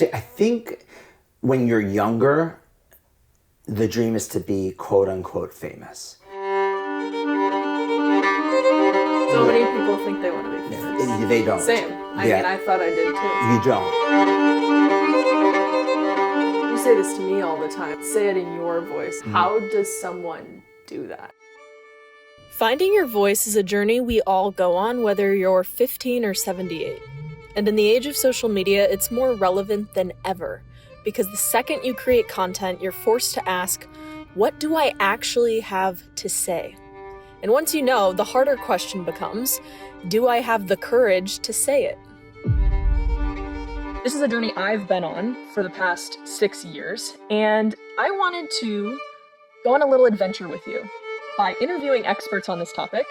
I think when you're younger, the dream is to be quote unquote famous. So many people think they want to be famous. They don't. Same. I mean, I thought I did too. You don't. You say this to me all the time. Say it in your voice. How does someone do that? Finding your voice is a journey we all go on, whether you're 15 or 78. And in the age of social media, it's more relevant than ever, because the second you create content, you're forced to ask, what do I actually have to say? And once you know, the harder question becomes, do I have the courage to say it? This is a journey I've been on for the past 6 years, and I wanted to go on a little adventure with you by interviewing experts on this topic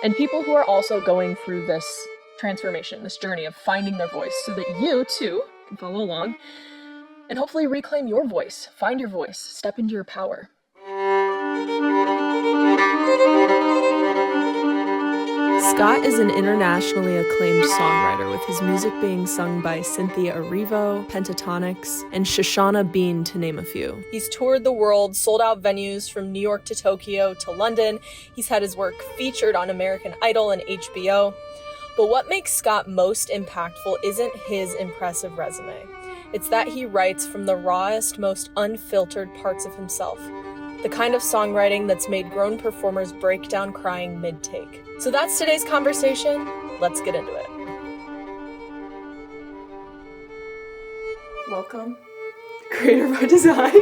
and people who are also going through this transformation, this journey of finding their voice, so that you too can follow along and hopefully reclaim your voice, find your voice, step into your power. Scott is an internationally acclaimed songwriter, with his music being sung by Cynthia Erivo, Pentatonics, and Shoshana Bean, to name a few. He's toured the world, sold out venues from New York to Tokyo to London. He's had his work featured on American Idol and HBO. But what makes Scott most impactful isn't his impressive resume. It's that he writes from the rawest, most unfiltered parts of himself. The kind of songwriting that's made grown performers break down crying mid-take. So that's today's conversation. Let's get into it. Welcome. Creator by Design.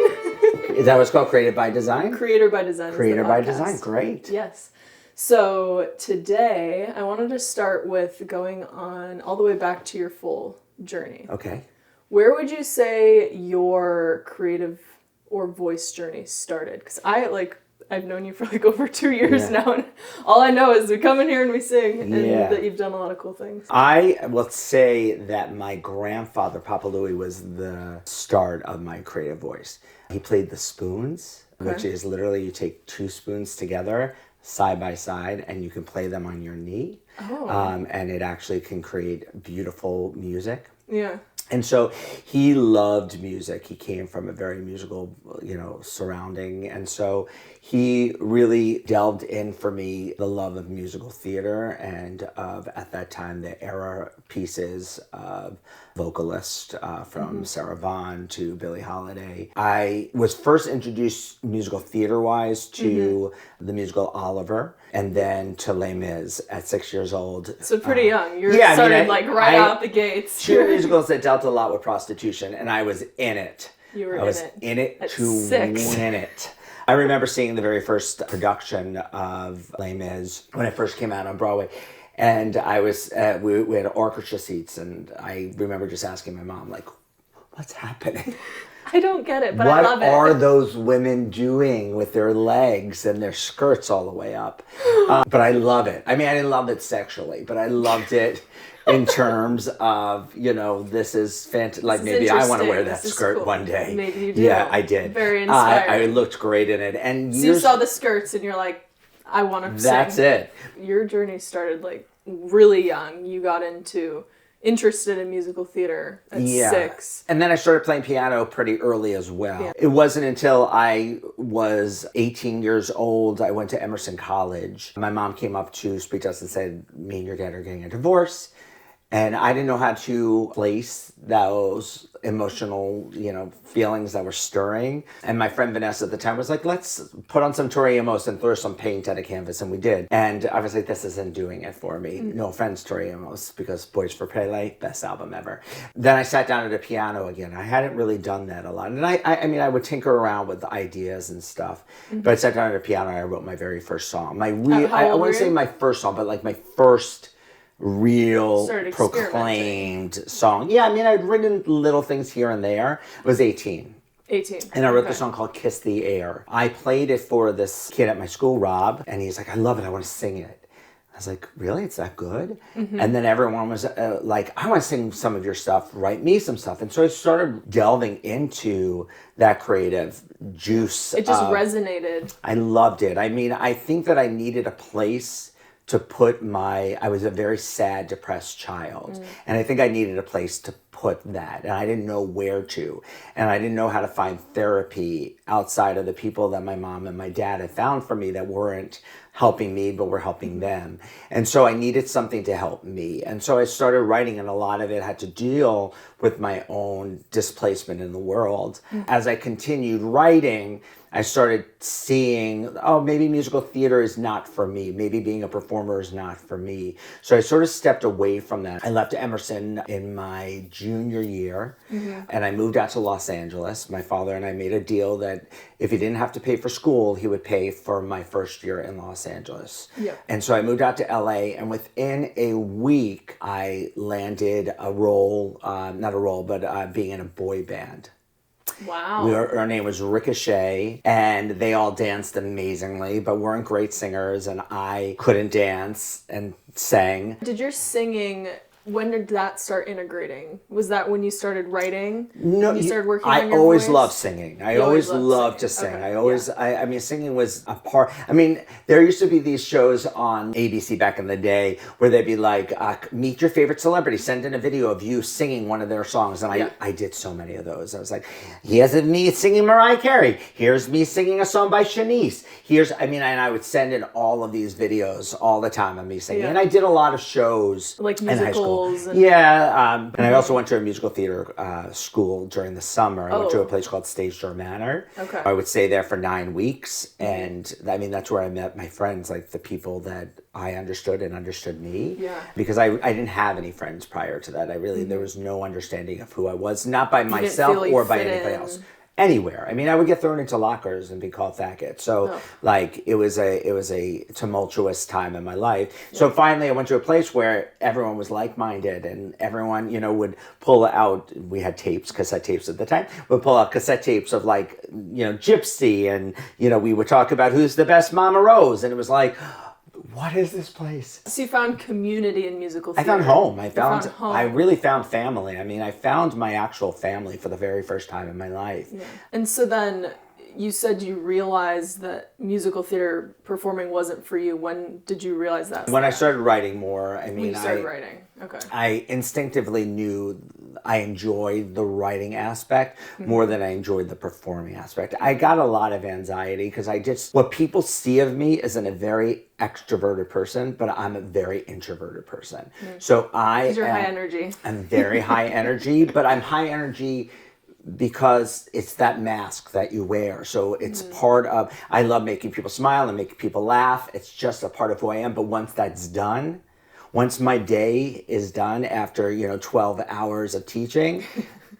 Is that what's called Created by Design? Creator by Design. Creator by Design, great. Yes. So today I wanted to start with going on all the way back to your full journey. Okay. Where would you say your creative or voice journey started? Because I've known you for over 2 years now, and all I know is we come in here and we sing, and that you've done a lot of cool things. I will say that my grandfather, Papa Louie, was the start of my creative voice. He played the spoons, which is literally you take 2 spoons together, side by side, and you can play them on your knee. And it actually can create beautiful music. Yeah. And so he loved music. He came from a very musical, surrounding. And so he really delved in for me the love of musical theater and of, at that time, the era pieces of vocalists from Sarah Vaughan to Billie Holiday. I was first introduced musical theater-wise to the musical Oliver, and then to Les Mis at 6 years old. So pretty young. You started right out the gates. 2 musicals that dealt a lot with prostitution, and I was in it. I was in it at to 6. win it. I remember seeing the very first production of Les Mis when it first came out on Broadway. And I was, we had orchestra seats, and I remember just asking my mom, what's happening? I don't get it, but I love it. What are those women doing with their legs and their skirts all the way up? But I love it. I mean, I didn't love it sexually, but I loved it in terms of, this is fantastic. Maybe I want to wear that skirt one day. Maybe you do. Yeah, I did. Very inspiring. I looked great in it. And so you saw the skirts and you're like, I want to sing. That's it. Your journey started really young. You got interested in musical theater at 6. And then I started playing piano pretty early as well. Yeah. It wasn't until I was 18 years old, I went to Emerson College. My mom came up to speak to us and said, me and your dad are getting a divorce. And I didn't know how to place those emotional, feelings that were stirring. And my friend Vanessa at the time was like, let's put on some Tori Amos and throw some paint at a canvas. And we did. And I was like, this isn't doing it for me. No offense, Tori Amos, because Boys for Pele, best album ever. Then I sat down at a piano again. I hadn't really done that a lot. And I would tinker around with ideas and stuff. But I sat down at a piano and I wrote my very first song. I wouldn't say my first song, but my first real proclaimed song. Yeah, I'd written little things here and there. I was 18. And I wrote the song called Kiss the Air. I played it for this kid at my school, Rob, and he's like, I love it, I want to sing it. I was like, really? It's that good? And then everyone was like, I want to sing some of your stuff, write me some stuff. And so I started delving into that creative juice. It just resonated. I loved it. I think that I needed a place to put I was a very sad, depressed child. And I think I needed a place to put that, and I didn't know where to, and I didn't know how to find therapy outside of the people that my mom and my dad had found for me that weren't helping me but were helping them. And so I needed something to help me, and so I started writing, and a lot of it had to deal with my own displacement in the world. As I continued writing, I started seeing, oh, maybe musical theater is not for me. Maybe being a performer is not for me. So I sort of stepped away from that. I left Emerson in my junior year, and I moved out to Los Angeles. My father and I made a deal that if he didn't have to pay for school, he would pay for my first year in Los Angeles. Yep. And so I moved out to LA, and within a week, I landed a role, not a role, but being in a boy band. Wow. Our name was Ricochet, and they all danced amazingly, but weren't great singers, and I couldn't dance and sang. Did your singing, when did that start integrating? Was that when you started writing? No, when you started working on your I always voice? loved singing. I You always always loved loved to singing. sing. Okay, I always, I mean, singing was a part. I mean, there used to be these shows on ABC back in the day where they'd be like, meet your favorite celebrity, send in a video of you singing one of their songs. And I did so many of those. I was like, here's me singing Mariah Carey. Here's me singing a song by Shanice. And I would send in all of these videos all the time of me singing. Yeah. And I did a lot of shows Like in high school. musicals. And I also went to a musical theater school during the summer. I went to a Oh. place called Stage Door Manor. Okay. I would stay there for 9 weeks. And I mean, that's where I met my friends, like the people that I understood and understood me. Yeah. Because I didn't have any friends prior to that. There was no understanding of who I was, not by didn't myself feel you or by fit anybody in. else. Anywhere. I mean, I would get thrown into lockers and be called faggot. So like it was a tumultuous time in my life. So finally I went to a place where everyone was like-minded, and everyone, would pull out, we had cassette tapes at the time, would pull out cassette tapes of like, Gypsy, and, we would talk about who's the best Mama Rose. And it was like, what is this place? So you found community in musical theater. I found home. I really found family. I mean, I found my actual family for the very first time in my life. Yeah. And so then you said you realized that musical theater performing wasn't for you. When did you realize that? When I started writing more, When you started writing. Okay. I instinctively knew I enjoyed the writing aspect more than I enjoyed the performing aspect. I got a lot of anxiety because what people see of me is a very extroverted person, but I'm a very introverted person. So Because you're high energy. I'm very high energy, but I'm high energy because it's that mask that you wear. So it's part of, I love making people smile and making people laugh. It's just a part of who I am. But once that's done, once my day is done after, 12 hours of teaching,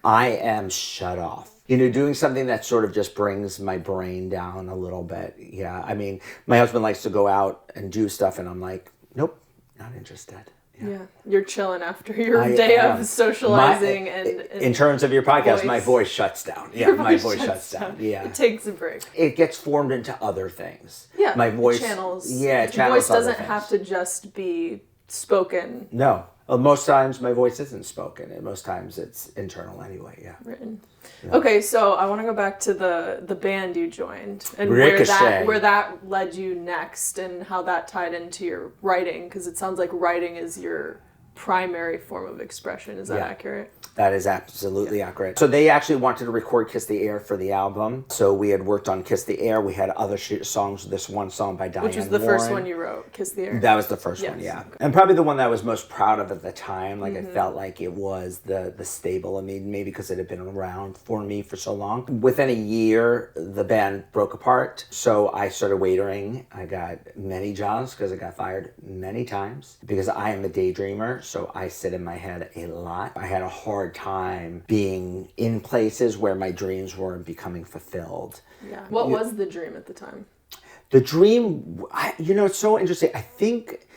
I am shut off. Doing something that sort of just brings my brain down a little bit. Yeah, I mean, my husband likes to go out and do stuff, and I'm like, nope, not interested. Yeah. You're chilling after your day of socializing and in terms of your podcast, voice. my voice shuts down. Yeah, my voice shuts down. Yeah. It takes a break. It gets formed into other things. Yeah. My voice channels. Yeah, Your channels voice other doesn't things. have to just be spoken. No. Well, most times my voice isn't spoken, and most times it's internal anyway. Yeah. Written. Yeah. Okay, so I want to go back to the band you joined and Ricochet. where that led you next, and how that tied into your writing, because it sounds like writing is your primary form of expression. Is that accurate? That is absolutely accurate. So they actually wanted to record Kiss the Air for the album. So we had worked on Kiss the Air. We had other songs, this one song by Diane Which was the Warren. first one you wrote, Kiss the Air? That was the first one, yeah. And probably the one that I was most proud of at the time. Like, I felt like it was the stable. I mean, maybe because it had been around for me for so long. Within a year, the band broke apart. So I started waitering. I got many jobs because I got fired many times. Because I am a daydreamer, so I sit in my head a lot. I had a hard time being in places where my dreams weren't becoming fulfilled. Yeah. What was the dream at the time? The dream, it's so interesting. I think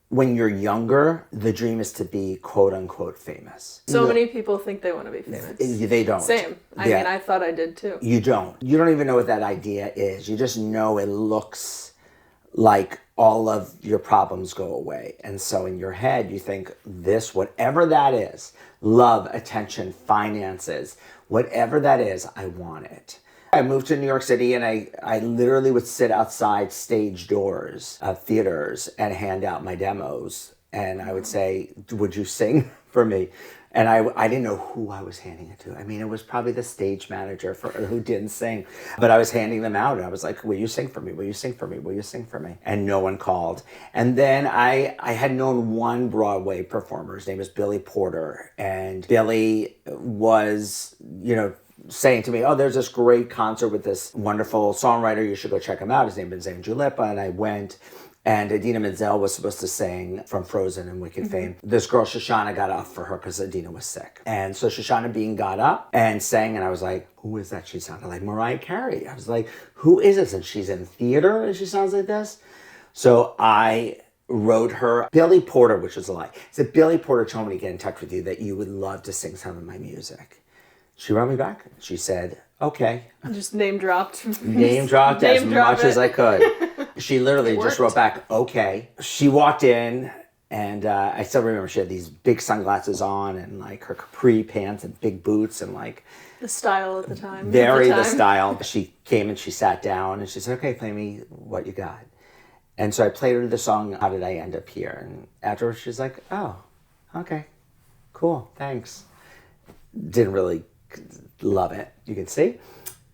when you're younger, the dream is to be quote unquote famous. So many people think they want to be famous. They don't. Same. I mean, I thought I did too. You don't. You don't even know what that idea is. You just know it looks like all of your problems go away. And so in your head, you think this, whatever that is, love, attention, finances, whatever that is, I want it. I moved to New York City, and I literally would sit outside stage doors of theaters and hand out my demos. And I would say, would you sing for me? And I didn't know who I was handing it to. I mean, it was probably the stage manager who didn't sing. But I was handing them out, and I was like, will you sing for me? Will you sing for me? Will you sing for me? And no one called. And then I had known one Broadway performer. His name is Billy Porter. And Billy was, saying to me, oh, there's this great concert with this wonderful songwriter. You should go check him out. His name is Andrew Lippa. And I went. And Idina Menzel was supposed to sing from Frozen and Wicked fame. This girl, Shoshana, got up for her because Idina was sick. And so Shoshana Bean got up and sang, and I was like, who is that? She sounded like Mariah Carey. I was like, who is this? And she's in theater and she sounds like this? So I wrote her, Billy Porter, which was a lie. I said, Billy Porter told me to get in touch with you that you would love to sing some of my music. She wrote me back. She said, okay. Just name dropped. Name dropped as much as I could. She literally just wrote back, okay. She walked in, and I still remember she had these big sunglasses on and like her capri pants and big boots and like... The style at the time. The style. She came and she sat down and she said, okay, play me what you got. And so I played her the song, How Did I End Up Here? And afterwards she's like, oh, okay, cool, thanks. Didn't really love it, you can see.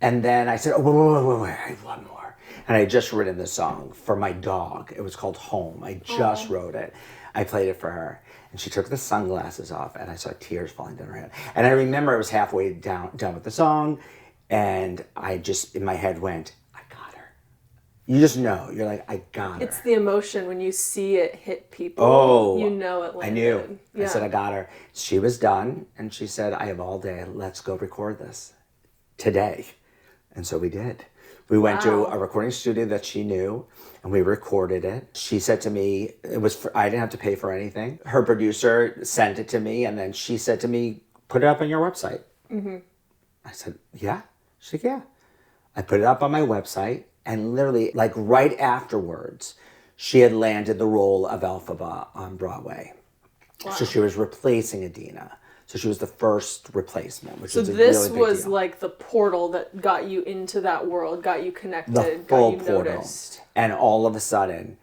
And then I said, oh, wait, I have one more. And I had just written this song for my dog. It was called Home. I just wrote it. I played it for her. And she took the sunglasses off, and I saw tears falling down her head. And I remember I was halfway done with the song, and I just, in my head, went, I got her. You just know. You're like, I got her. It's the emotion when you see it hit people. Oh. You know it landed. I knew. Yeah. I said, I got her. She was done, and she said, I have all day. Let's go record this today. And so we did. We went to a recording studio that she knew, and we recorded it. She said to me, I didn't have to pay for anything. Her producer sent it to me, and then she said to me, put it up on your website. Mm-hmm. I said, yeah? She said, yeah. I put it up on my website, and literally, like right afterwards, she had landed the role of Elphaba on Broadway. Wow. So she was replacing Idina. So she was the first replacement, which was a really big deal. So this was like the portal that got you into that world, got you connected, the full got you portal. Noticed. And all of a sudden,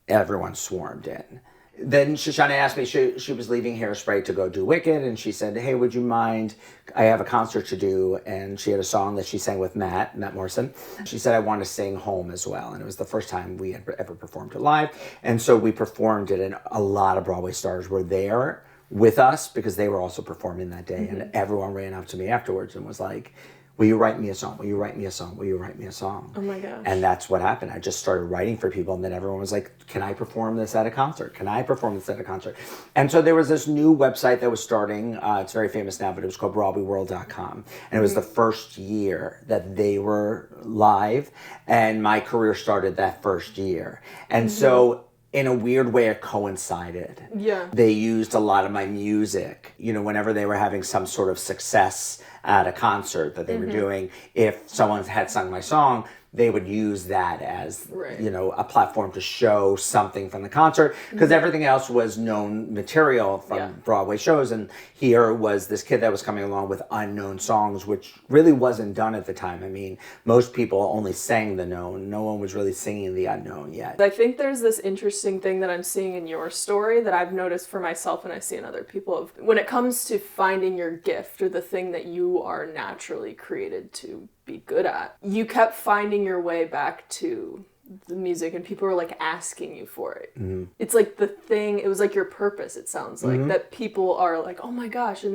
everyone swarmed in. Then Shoshana asked me, she was leaving Hairspray to go do Wicked, and she said, hey, would you mind, I have a concert to do, and she had a song that she sang with Matt Morrison. She said, I want to sing Home as well, and it was the first time we had ever performed it live, and so we performed it, and a lot of Broadway stars were there with us because they were also performing that day. Mm-hmm. And everyone ran up to me afterwards and was like, will you write me a song? Will you write me a song? Will you write me a song? Oh my gosh. And that's what happened. I just started writing for people, and then everyone was like, can I perform this at a concert? Can I perform this at a concert? And so there was this new website that was starting. It's very famous now, but it was called BroadwayWorld.com. And it was the first year that they were live, and my career started that first year. And so in a weird way, it coincided. Yeah. They used a lot of my music. Whenever they were having some sort of success at a concert that they were doing, if someone had sung my song, they would use that as, a platform to show something from the concert, because everything else was known material from Broadway shows, and here was this kid that was coming along with unknown songs, which really wasn't done at the time. I mean, most people only sang the known. No one was really singing the unknown yet. I think there's this interesting thing that I'm seeing in your story that I've noticed for myself and I see in other people. When it comes to finding your gift or the thing that you are naturally created to be good at, you kept finding your way back to the music, and people were like asking you for it. Mm-hmm. It's like the thing, it was like your purpose, it sounds like, that people are like, oh my gosh, and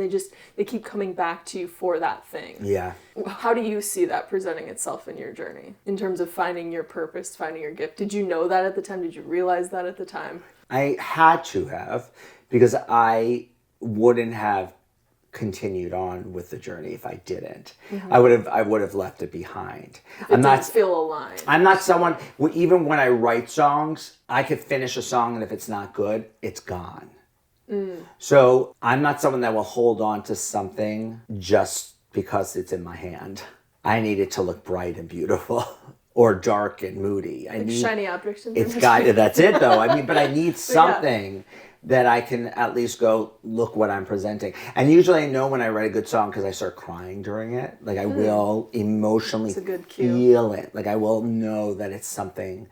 they keep coming back to you for that thing. Yeah. How do you see that presenting itself in your journey in terms of finding your purpose, finding your gift? Did you know that at the time? Did you realize that at the time? I had to have, because I wouldn't have continued on with the journey if I didn't. Mm-hmm. I would have left it behind. It didn't feel aligned. I'm not someone, even when I write songs, I could finish a song, and if it's not good, it's gone. So I'm not someone that will hold on to something just because it's in my hand. I need it to look bright and beautiful. Or dark and moody. I need shiny objects in that's it though. I mean, but I need something that I can at least go, look what I'm presenting. And usually I know when I write a good song because I start crying during it. Like I will emotionally feel it. Like I will know that it's something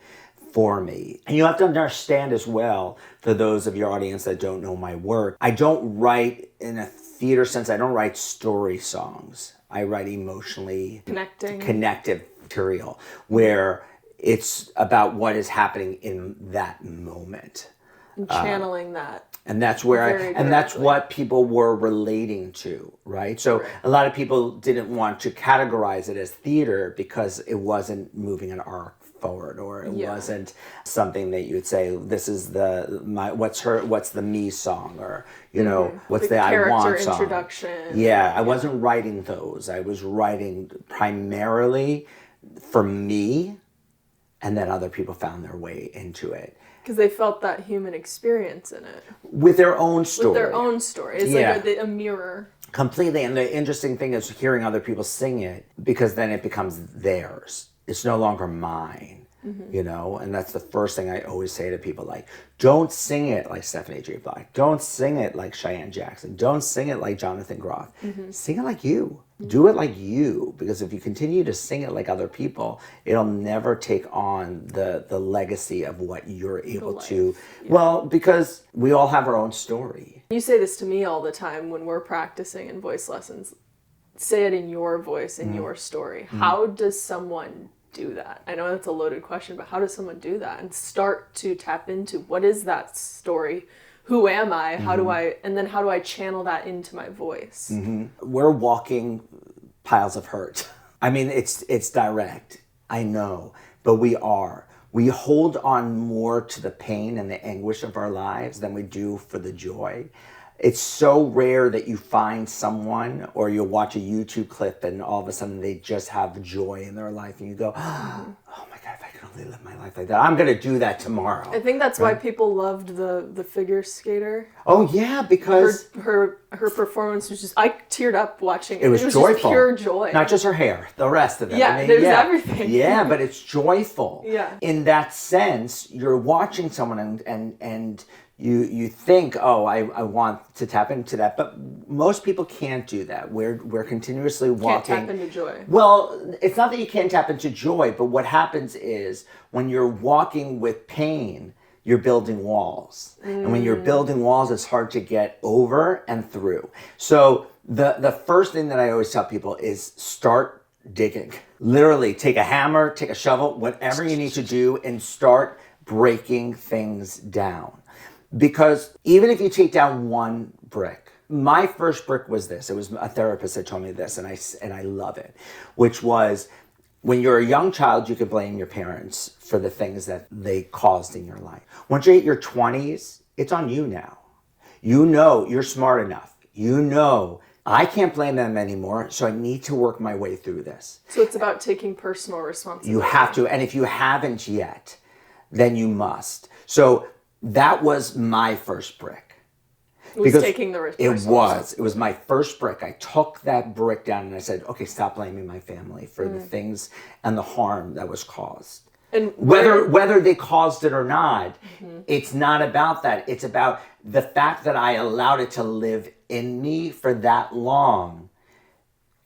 for me. And you have to understand as well, for those of your audience that don't know my work, I don't write in a theater sense, I don't write story songs. I write emotionally connective material where it's about what is happening in that moment. And channeling that. And that's where that's what people were relating to, right? So a lot of people didn't want to categorize it as theater because it wasn't moving an arc forward, or it wasn't something that you would say, this is what's the me song, or what's the I want song. Introduction. I wasn't writing those. I was writing primarily for me, and then other people found their way into it. Because they felt that human experience in it. With their own story. It's like a mirror. Completely. And the interesting thing is hearing other people sing it, because then it becomes theirs. It's no longer mine. And that's the first thing I always say to people, like, don't sing it like Stephanie J. Black. Don't sing it like Cheyenne Jackson. Don't sing it like Jonathan Groff. Sing it like you. Do it like you, because if you continue to sing it like other people, it'll never take on the legacy of what you're able to. Well, because we all have our own story. You say this to me all the time when we're practicing in voice lessons. Say it in your voice, in your story. How does someone do that? I know that's a loaded question, but how does someone do that and start to tap into what is that story? Who am I? How do I channel that into my voice? We're walking piles of hurt. I mean, it's direct. I know, but we hold on more to the pain and the anguish of our lives than we do for the joy. It's so rare that you find someone, or you'll watch a YouTube clip and all of a sudden they just have joy in their life and you go, oh my God, if I could only live my life like that. I'm going to do that tomorrow. I think that's why people loved the figure skater. Oh yeah, because her performance was just, I teared up watching it. It was joyful. Just pure joy. Not just her hair, the rest of it. Yeah, there's everything. Yeah, but it's joyful. Yeah. In that sense, you're watching someone and you think, I want to tap into that, but most people can't do that. We're continuously walking. Can't tap into joy. Well, it's not that you can't tap into joy, but what happens is when you're walking with pain, you're building walls. And when you're building walls, it's hard to get over and through. So the first thing that I always tell people is start digging. Literally, take a hammer, take a shovel, whatever you need to do, and start breaking things down. Because even if you take down one brick, my first brick was this. It was a therapist that told me this, and I love it, which was, when you're a young child, you can blame your parents for the things that they caused in your life. Once you hit your 20s, it's on you now. You know you're smart enough. You know I can't blame them anymore, so I need to work my way through this. So it's about taking personal responsibility. You have to, and if you haven't yet, then you must. So that was my first brick. It was taking the responsibility. It was my first brick. I took that brick down and I said, okay, stop blaming my family for the things and the harm that was caused. And whether they caused it or not, it's not about that. It's about the fact that I allowed it to live in me for that long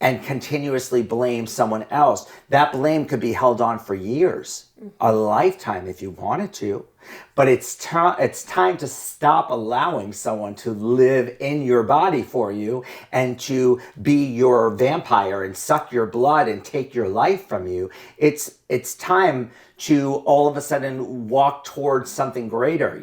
and continuously blame someone else. That blame could be held on for years, a lifetime if you wanted to. But it's time to stop allowing someone to live in your body for you and to be your vampire and suck your blood and take your life from you. It's time to all of a sudden walk towards something greater,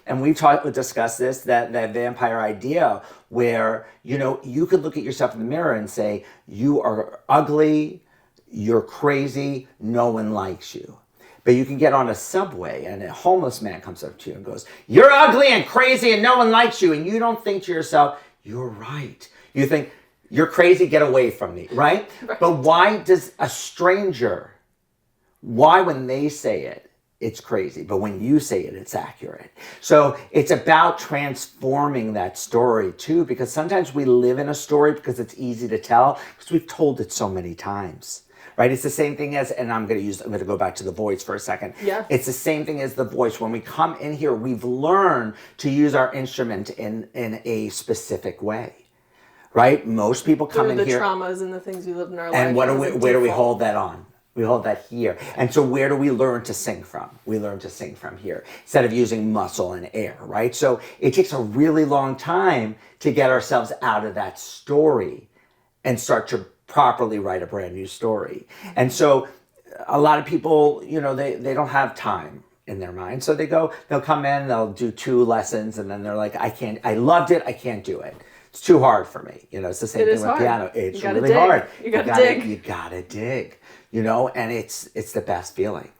and we've discussed this, that vampire idea where, you could look at yourself in the mirror and say, you are ugly, you're crazy, no one likes you. But you can get on a subway and a homeless man comes up to you and goes, you're ugly and crazy and no one likes you. And you don't think to yourself, you're right. You think, you're crazy, get away from me, right? But why does a stranger, when they say it, it's crazy, but when you say it, it's accurate. So it's about transforming that story too, because sometimes we live in a story because it's easy to tell because we've told it so many times. Right? It's the same thing as, and I'm going to go back to the voice for a second. Yeah. It's the same thing as the voice. When we come in here, we've learned to use our instrument in a specific way. Right? Most people come in here. The traumas and the things we lived in our life. And where do we hold that on? We hold that here. And so where do we learn to sing from? We learn to sing from here instead of using muscle and air, right? So it takes a really long time to get ourselves out of that story and start to properly write a brand new story. And so a lot of people, they don't have time in their mind. So they'll come in, they'll do 2 lessons, and then they're like, I loved it, I can't do it. It's too hard for me. It's the same thing with piano. It's really hard. You gotta dig. You gotta dig, and it's the best feeling,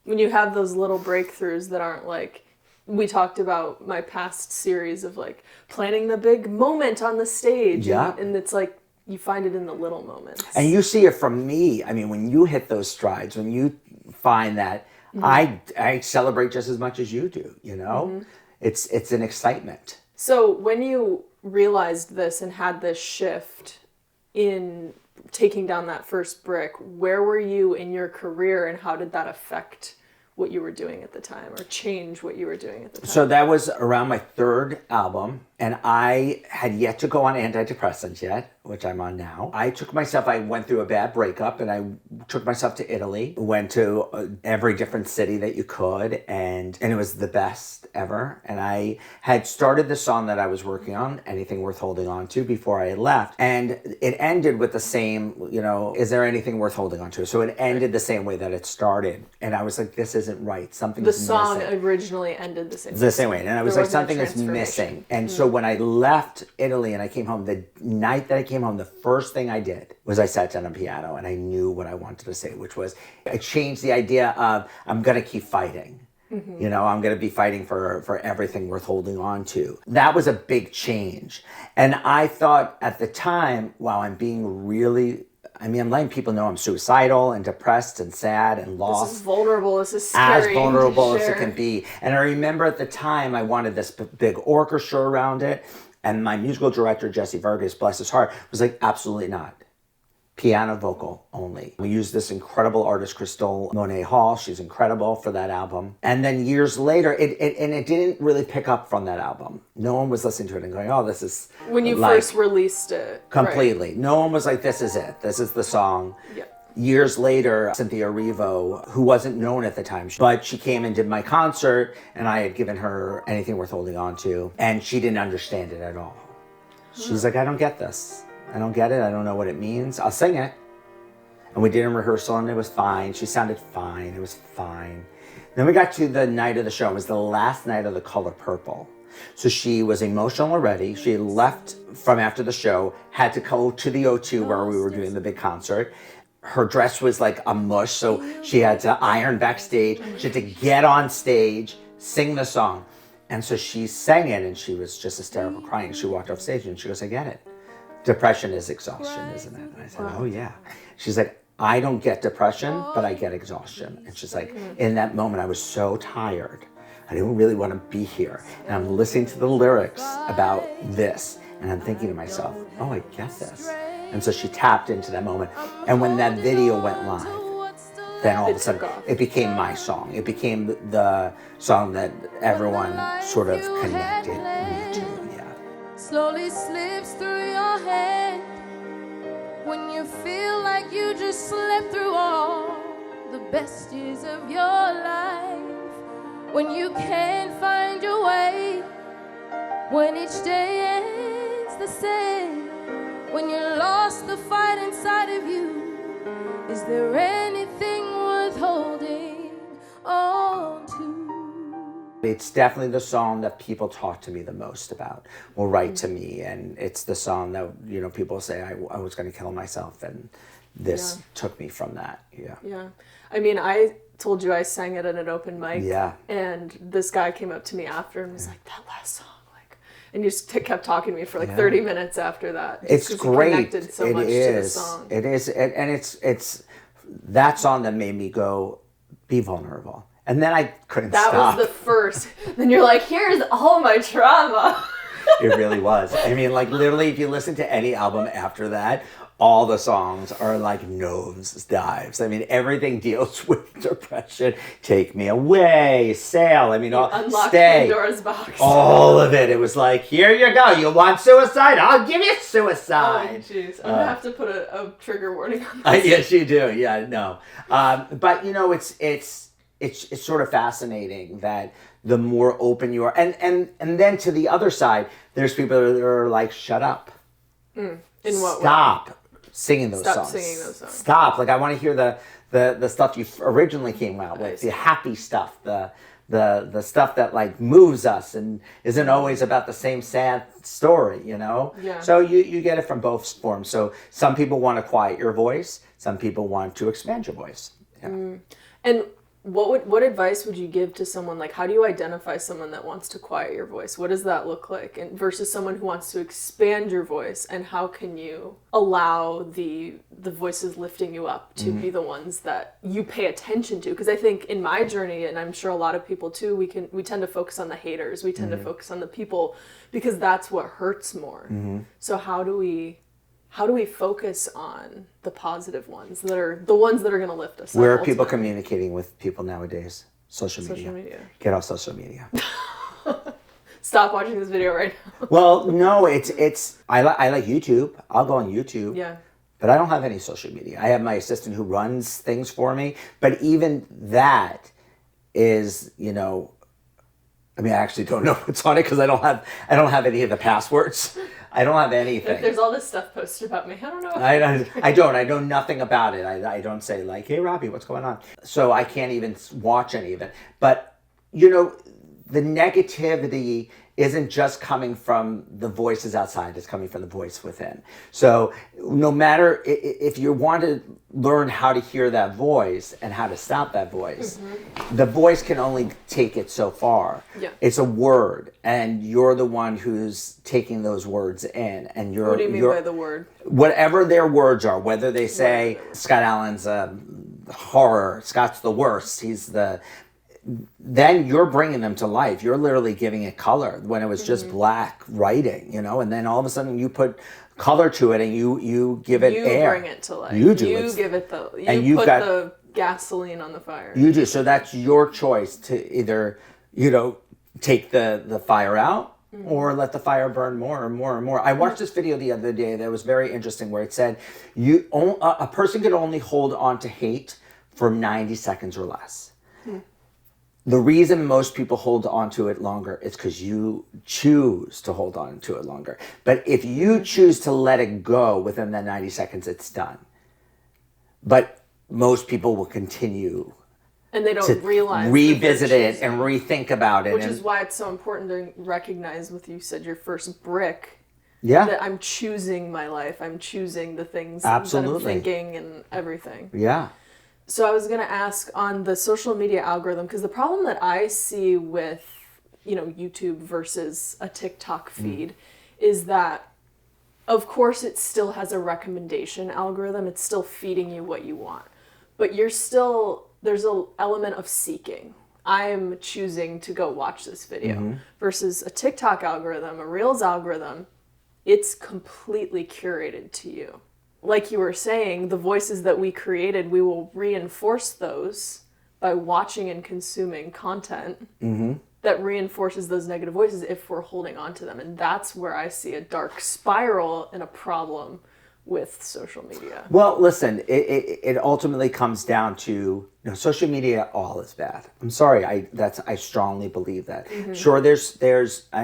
When you have those little breakthroughs that aren't like, we talked about my past series of like planning the big moment on the stage. Yeah. And it's like, you find it in the little moments. And you see it from me. I mean, when you hit those strides, when you find that, I celebrate just as much as you do, It's an excitement. So when you realized this and had this shift in taking down that first brick, where were you in your career and how did that affect what you were doing at the time or change what you were doing at the time? So that was around my 3rd album, and I had yet to go on antidepressants yet, which I'm on now. I went through a bad breakup, and I took myself to Italy, went to every different city that you could, and it was the best ever. And I had started the song that I was working on, Anything Worth Holding On To, before I left. And it ended with the same, is there anything worth holding on to? So it ended the same way that it started. And I was like, this isn't right. Something's missing. The song originally ended the same way. And I was like, something is missing. And so when I left Italy and I came home, the night that I came home, the first thing I did was I sat down on piano and I knew what I wanted to say, which was I changed the idea of I'm going to keep fighting. I'm going to be fighting for everything worth holding on to. That was a big change. And I thought at the time, wow, I'm letting people know I'm suicidal and depressed and sad and lost. This is vulnerable. This is scary. As vulnerable as it can be. And I remember at the time I wanted this big orchestra around it. And my musical director, Jesse Vargas, bless his heart, was like, absolutely not. Piano vocal only. We used this incredible artist, Crystal Monet Hall. She's incredible for that album. And then years later, it didn't really pick up from that album. No one was listening to it and going, oh, this is when you first released it. Completely. Right. No one was like, this is it. This is the song. Yeah. Years later, Cynthia Erivo, who wasn't known at the time, but she came and did my concert, and I had given her Anything Worth Holding On To, and she didn't understand it at all. She's like, I don't get this. I don't get it. I don't know what it means. I'll sing it. And we did a rehearsal, and it was fine. She sounded fine. It was fine. Then we got to the night of the show. It was the last night of The Color Purple. So she was emotional already. She left from after the show, had to go to the O2 where we were doing the big concert. Her dress was like a mush, so she had to iron backstage. She had to get on stage, sing the song. And so she sang it, and she was just hysterical crying. She walked off stage, and she goes, I get it. Depression is exhaustion, isn't it? And I said, oh yeah. She's like, I don't get depression, but I get exhaustion. And she's like, in that moment, I was so tired. I didn't really want to be here. And I'm listening to the lyrics about this, and I'm thinking to myself, oh, I get this. And so she tapped into that moment. And when that video went live, then all of a sudden, it became my song. It became the song that everyone sort of connected me to, yeah. Slowly slips through your hand when you feel like you just slept through all the best years of your life. When you can't find your way, when each day ends the same, when you lost the fight inside of you. Is there anything worth holding on to? It's definitely the song that people talk to me the most about, will write to me, and it's the song that, people say I was going to kill myself, and this took me from that, Yeah. I mean, I told you I sang it at an open mic, and this guy came up to me after and was like, that last song, and you just kept talking to me for 30 minutes after that. It's great. Connected so much to the song. It is. And it's that song that made me go, be vulnerable. And then I couldn't stop. That was the first. Then you're like, here's all my trauma. It really was. I mean, literally, if you listen to any album after that, all the songs are like nose dives. I mean, everything deals with depression. Take Me Away, Sail. I mean, Unlock Stay. Pandora's box. All of it. It was like, here you go. You want suicide? I'll give you Oh, suicide. jeez. I'm gonna have to put a trigger warning on this. Yes, you do. Yeah, no. But you know, it's sort of fascinating that the more open you are, and then to the other side, there's people that are like, shut up. In what way? Stop singing those Stop songs. singing those songs. Stop. Like, I want to hear the stuff you originally came out with, the happy stuff, the stuff that like moves us and isn't always about the same sad story, you know? Yeah. So you get it from both forms. So some people want to quiet your voice. Some people want to expand your voice. Yeah. And what advice would you give to someone, like, how do you identify someone that wants to quiet your voice? What does that look like? And versus someone who wants to expand your voice, and how can you allow the voices lifting you up to be the ones that you pay attention to? Because I think in my journey, and I'm sure a lot of people too, we tend to focus on the haters. We tend to focus on the people because that's what hurts more. So how do we focus on the positive ones that are the ones that are going to lift us up? Where are people ultimately? communicating with people nowadays? Social media. Get off social media. Stop watching this video right now. Well, no, I like YouTube. I'll go on YouTube. Yeah. But I don't have any social media. I have my assistant who runs things for me. But even that is, you know, I mean, I actually don't know what's on it because I don't have any of the passwords. I don't have anything. There's all this stuff posted about me. I don't know. I don't. I know nothing about it. I don't say like, hey, Robbie, what's going on? So I can't even watch any of it. But, you know, the negativity isn't just coming from the voices outside, it's coming from the voice within. So no matter if you want to learn how to hear that voice and how to stop that voice, the voice can only take it so far. Yeah. It's a word, and you're the one who's taking those words in. And you're. What do you mean by the word? Whatever their words are, whether they say Scott Allen's horror, Scott's the worst, then you're bringing them to life. You're literally giving it color when it was just black writing, you know, and then all of a sudden you put color to it and you give it air. You bring it to life. You do. You give it you've put got the gasoline on the fire. You do. So that's your choice to either, you know, take the fire out or let the fire burn more and more and more. I watched this video the other day that was very interesting where it said a person could only hold on to hate for 90 seconds or less. The reason most people hold on to it longer is because you choose to hold on to it longer. But if you choose to let it go within that 90 seconds, it's done. But most people will continue and they don't to realize revisit it and rethink about it. Which is why it's so important to recognize what you said, your first brick. Yeah. That I'm choosing my life. I'm choosing the things Absolutely. that I'm thinking and everything. Yeah. So I was going to ask on the social media algorithm, because the problem that I see with, you know, YouTube versus a TikTok feed is that, of course, it still has a recommendation algorithm. It's still feeding you what you want. But there's an element of seeking. I'm choosing to go watch this video versus a TikTok algorithm, a Reels algorithm. It's completely curated to you. Like you were saying, the voices that we created, we will reinforce those by watching and consuming content that reinforces those negative voices if we're holding on to them. And that's where I see a dark spiral and a problem with social media. Well, listen, it ultimately comes down to, you know, social media all is bad. I'm sorry, I strongly believe that. Sure, there's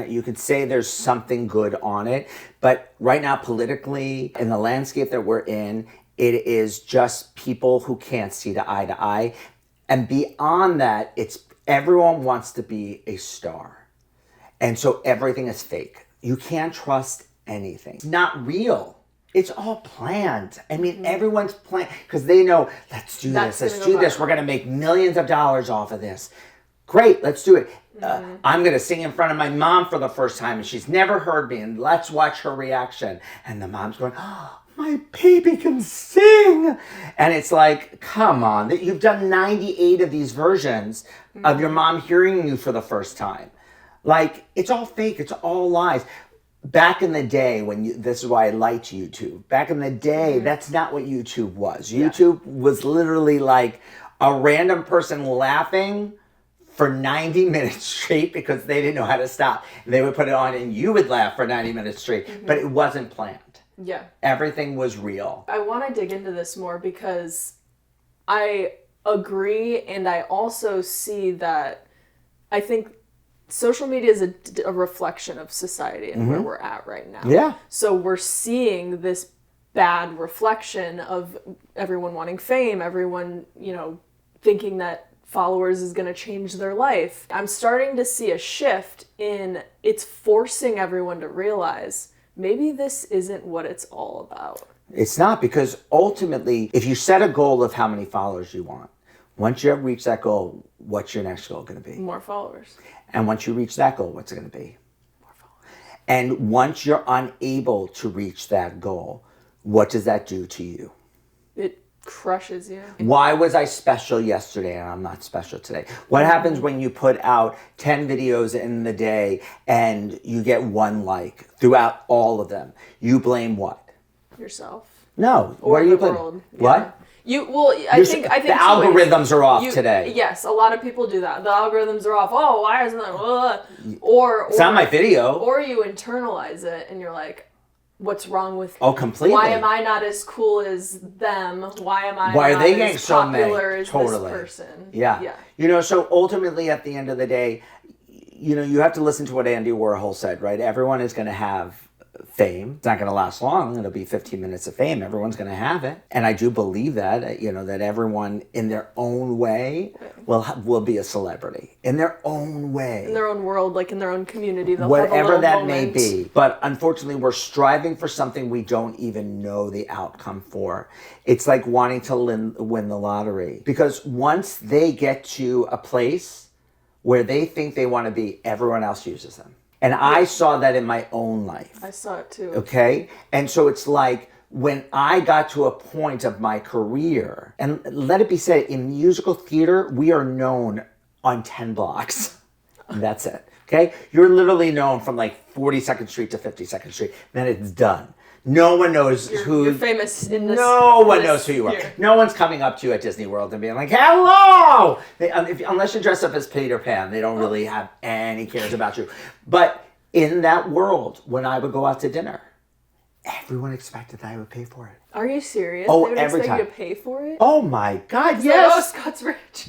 you could say there's something good on it, but right now politically in the landscape that we're in, it is just people who can't see eye to eye, and beyond that, it's everyone wants to be a star, and so everything is fake. You can't trust anything. It's not real. It's all planned. I mean, everyone's planned because they know, let's do this. We're going to make millions of dollars off of this. Great, let's do it. I'm going to sing in front of my mom for the first time and she's never heard me, and let's watch her reaction. And the mom's going, oh, my baby can sing. And it's like, come on, you've done 98 of these versions of your mom hearing you for the first time. Like, it's all fake. It's all lies. back in the day this is why I liked YouTube. Back in the day, that's not what YouTube was. YouTube was literally like a random person laughing for 90 minutes straight because they didn't know how to stop. They would put it on and you would laugh for 90 minutes straight, but it wasn't planned. Yeah. Everything was real. I want to dig into this more because I agree, and I also see that I think social media is a reflection of society and where we're at right now. Yeah. So we're seeing this bad reflection of everyone wanting fame, everyone, thinking that followers is going to change their life. I'm starting to see a shift in it's forcing everyone to realize maybe this isn't what it's all about. It's not, because ultimately, if you set a goal of how many followers you want, once you have reached that goal, what's your next goal going to be? More followers. And once you reach that goal, what's it going to be? More followers. And once you're unable to reach that goal, what does that do to you? It crushes you. Why was I special yesterday and I'm not special today? What happens when you put out 10 videos in the day and you get 1 like throughout all of them? You blame what? Yourself. No. Or what are you the blaming? world. What? Yeah. I think the two algorithms ways. are off today. Yes, a lot of people do that. The algorithms are off. Oh, why isn't that? Or It's not my video. Or you internalize it and you're like, what's wrong with me? Oh, completely. Why am I not as cool as them? Why am I Why are not they as getting so popular as totally. this person? Yeah. So ultimately at the end of the day, you have to listen to what Andy Warhol said, right? Everyone is going to have fame. It's not going to last long. It'll be 15 minutes of fame. Everyone's going to have it. And I do believe that, that everyone in their own way will be a celebrity. In their own way. In their own world, like in their own community. They'll Whatever have a little that moment. may be. But unfortunately, we're striving for something we don't even know the outcome for. It's like wanting to win the lottery. Because once they get to a place where they think they want to be, everyone else uses them. And I saw that in my own life. I saw it too. Okay? And so it's like when I got to a point of my career, and let it be said, in musical theater, we are known on 10 blocks. That's it. Okay? You're literally known from like 42nd Street to 52nd Street. Then it's done. No one knows who... You're famous in this... No one knows who you are. Year. No one's coming up to you at Disney World and being like, hello! Unless you're dressed up as Peter Pan, they don't really have any cares about you. But in that world, when I would go out to dinner, everyone expected that I would pay for it. Are you serious? Oh, they would every expect you time. to pay for it? Oh my God, It's yes! like, oh, Scott's rich.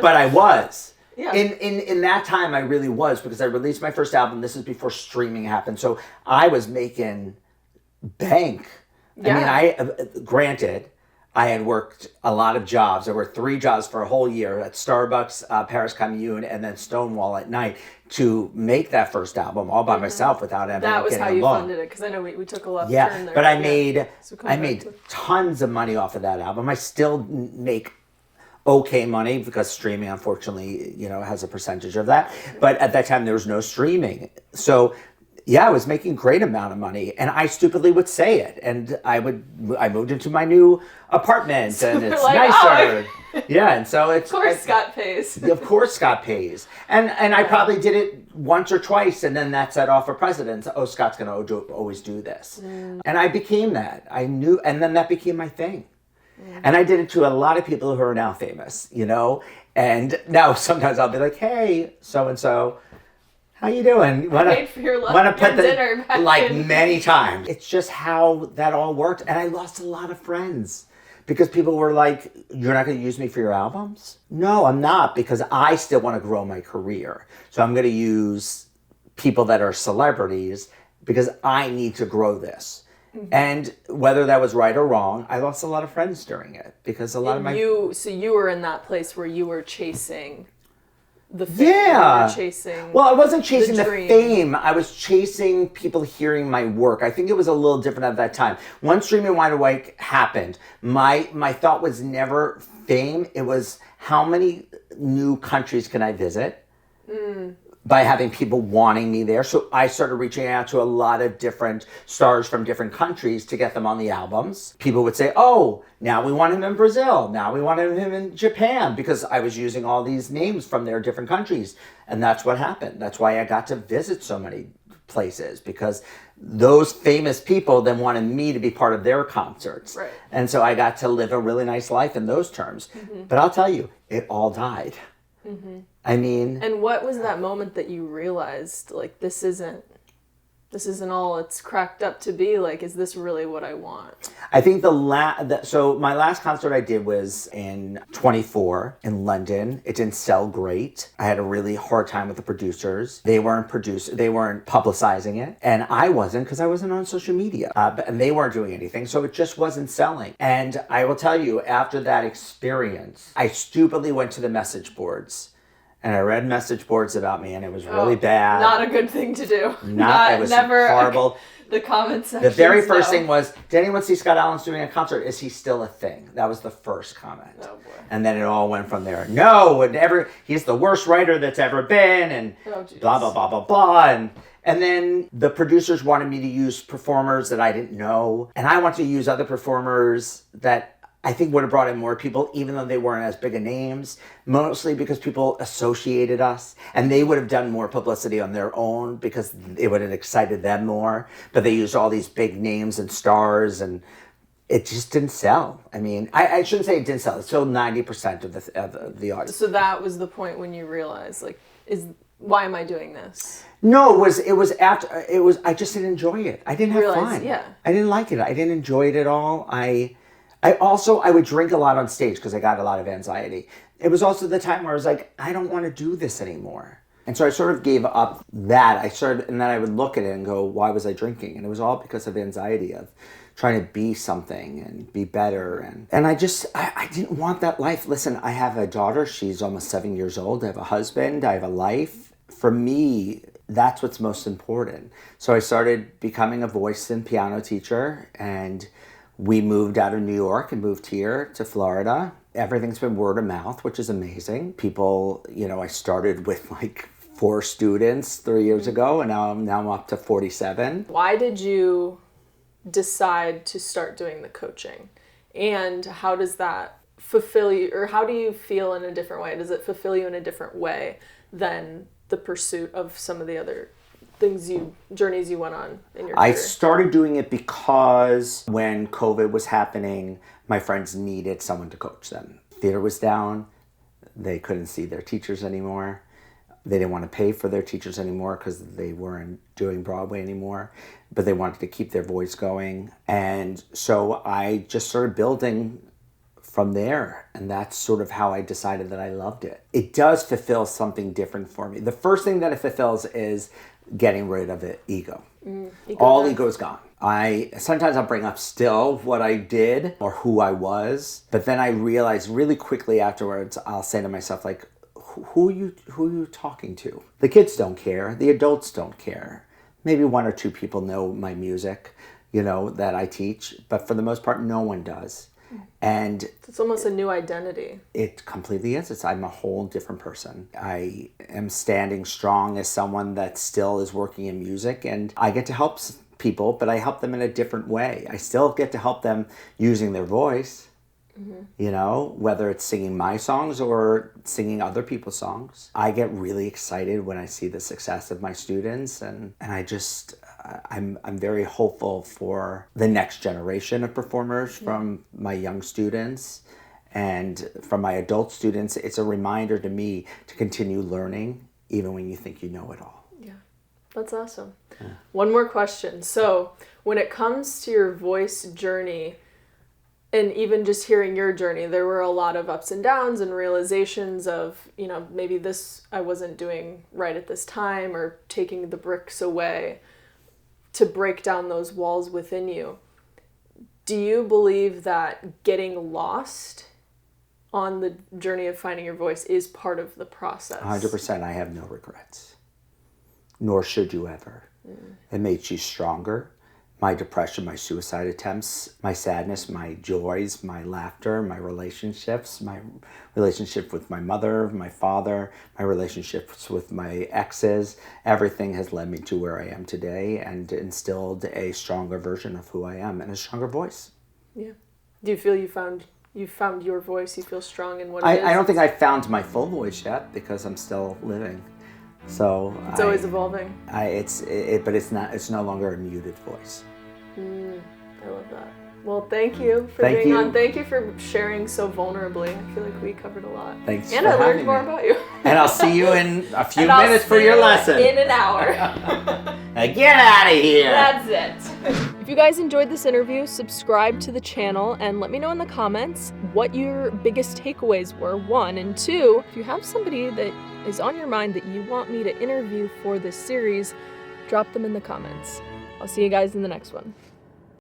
But I was. Yeah. In that time, I really was, because I released my first album. This is before streaming happened. So I was making bank. Yeah. I mean, granted, I had worked a lot of jobs. There were 3 jobs for a whole year at Starbucks, Paris Commune, and then Stonewall at night to make that first album all by myself without ever That was getting how a you loan. funded it, because I know we took a left Yeah, turn there. but I Yeah. made tons of money off of that album. I still make okay money because streaming, unfortunately, has a percentage of that. But at that time, there was no streaming. So yeah, I was making a great amount of money, and I stupidly would say it. And I moved into my new apartment, and it's like, nicer. Yeah, and so it's... Of course Scott pays. Of course Scott pays. And I probably did it once or twice, and then that set off a precedent. Oh, Scott's going to always do this. And I became that. I knew, and then that became my thing. And I did it to a lot of people who are now famous, And now sometimes I'll be like, hey, so-and-so, how you doing? Paid for your dinner back in. Many times. It's just how that all worked. And I lost a lot of friends because people were like, you're not going to use me for your albums? No, I'm not, because I still want to grow my career. So I'm going to use people that are celebrities because I need to grow this. Mm-hmm. And whether that was right or wrong, I lost a lot of friends during it because a lot of my... So you were in that place where you were chasing the fame. Yeah. You were chasing Well, I wasn't chasing the dream. fame. I was chasing people hearing my work. I think it was a little different at that time. Once Streaming Wide Awake happened, my thought was never fame. It was how many new countries can I visit by having people wanting me there. So I started reaching out to a lot of different stars from different countries to get them on the albums. People would say, oh, now we want him in Brazil. Now we want him in Japan, because I was using all these names from their different countries. And that's what happened. That's why I got to visit so many places because those famous people then wanted me to be part of their concerts. Right. And so I got to live a really nice life in those terms. But I'll tell you, it all died. I mean... And what was that moment that you realized, like, this isn't all it's cracked up to be? Like, is this really what I want? I think so my last concert I did was in 24 in London. It didn't sell great. I had a really hard time with the producers. They weren't publicizing it. And I wasn't, because I wasn't on social media. And they weren't doing anything. So it just wasn't selling. And I will tell you, after that experience, I stupidly went to the message boards. And I read message boards about me, and it was really bad. Not a good thing to do. It was never horrible. The comment section. The very first thing was, did anyone see Scott Allen's doing a concert? Is he still a thing? That was the first comment. Oh, boy. And then it all went from there. No, he's the worst writer that's ever been, and blah, blah, blah, blah, blah. And then the producers wanted me to use performers that I didn't know. And I wanted to use other performers that I think would have brought in more people, even though they weren't as big a names, mostly because people associated us, and they would have done more publicity on their own because it would have excited them more. But they used all these big names and stars, and it just didn't sell. I mean, I shouldn't say it didn't sell. It sold 90% of the audience. So that was the point when you realized, like, why am I doing this? No, I just didn't enjoy it. I didn't have fun. Yeah. I didn't like it. I didn't enjoy it at all. I would drink a lot on stage because I got a lot of anxiety. It was also the time where I was like, I don't want to do this anymore. And so I sort of gave up that. And then I would look at it and go, why was I drinking? And it was all because of anxiety of trying to be something and be better. And I didn't want that life. Listen, I have a daughter. She's almost 7 years old. I have a husband. I have a life. For me, that's what's most important. So I started becoming a voice and piano teacher, and we moved out of New York and moved here to Florida. Everything's been word of mouth, which is amazing. People, I started with like 4 students 3 years ago, and now I'm up to 47. Why did you decide to start doing the coaching? And how does that fulfill you, or how do you feel in a different way? Does it fulfill you in a different way than the pursuit of some of the other journeys you went on in your career? I started doing it because when COVID was happening, my friends needed someone to coach them. Theater was down. They couldn't see their teachers anymore. They didn't want to pay for their teachers anymore because they weren't doing Broadway anymore, but they wanted to keep their voice going. And so I just started building from there, and that's sort of how I decided that I loved it. It does fulfill something different for me. The first thing that it fulfills is getting rid of the ego. Ego is gone. Sometimes I'll bring up still what I did or who I was, but then I realize really quickly afterwards, I'll say to myself, like, who are you talking to? The kids don't care. The adults don't care. Maybe 1 or 2 people know my music, that I teach, but for the most part, no one does. And it's almost a new identity. It completely is. I'm a whole different person. I am standing strong as someone that still is working in music, and I get to help people, but I help them in a different way. I still get to help them using their voice, whether it's singing my songs or singing other people's songs. I get really excited when I see the success of my students, and I'm very hopeful for the next generation of performers from my young students and from my adult students. It's a reminder to me to continue learning even when you think you know it all. Yeah, that's awesome. Yeah. One more question. So when it comes to your voice journey, and even just hearing your journey, there were a lot of ups and downs and realizations of, maybe this I wasn't doing right at this time, or taking the bricks away to break down those walls within you. Do you believe that getting lost on the journey of finding your voice is part of the process? 100%. I have no regrets. Nor should you ever. It makes you stronger. My depression, my suicide attempts, my sadness, my joys, my laughter, my relationships, my relationship with my mother, my father, my relationships with my exes, everything has led me to where I am today and instilled a stronger version of who I am and a stronger voice. Yeah. Do you feel you found your voice? You feel strong in what it is? I don't think I found my full voice yet because I'm still living. So it's always evolving. But it's no longer a muted voice. I love that. Well, thank you for being on. Thank you for sharing so vulnerably. I feel like we covered a lot. Thanks and for I learned having more me. about you. And I'll see you in a few minutes for your lesson. In an hour. Now get out of here. That's it. If you guys enjoyed this interview, subscribe to the channel and let me know in the comments what your biggest takeaways were, 1. And 2, if you have somebody that is on your mind that you want me to interview for this series, drop them in the comments. I'll see you guys in the next one.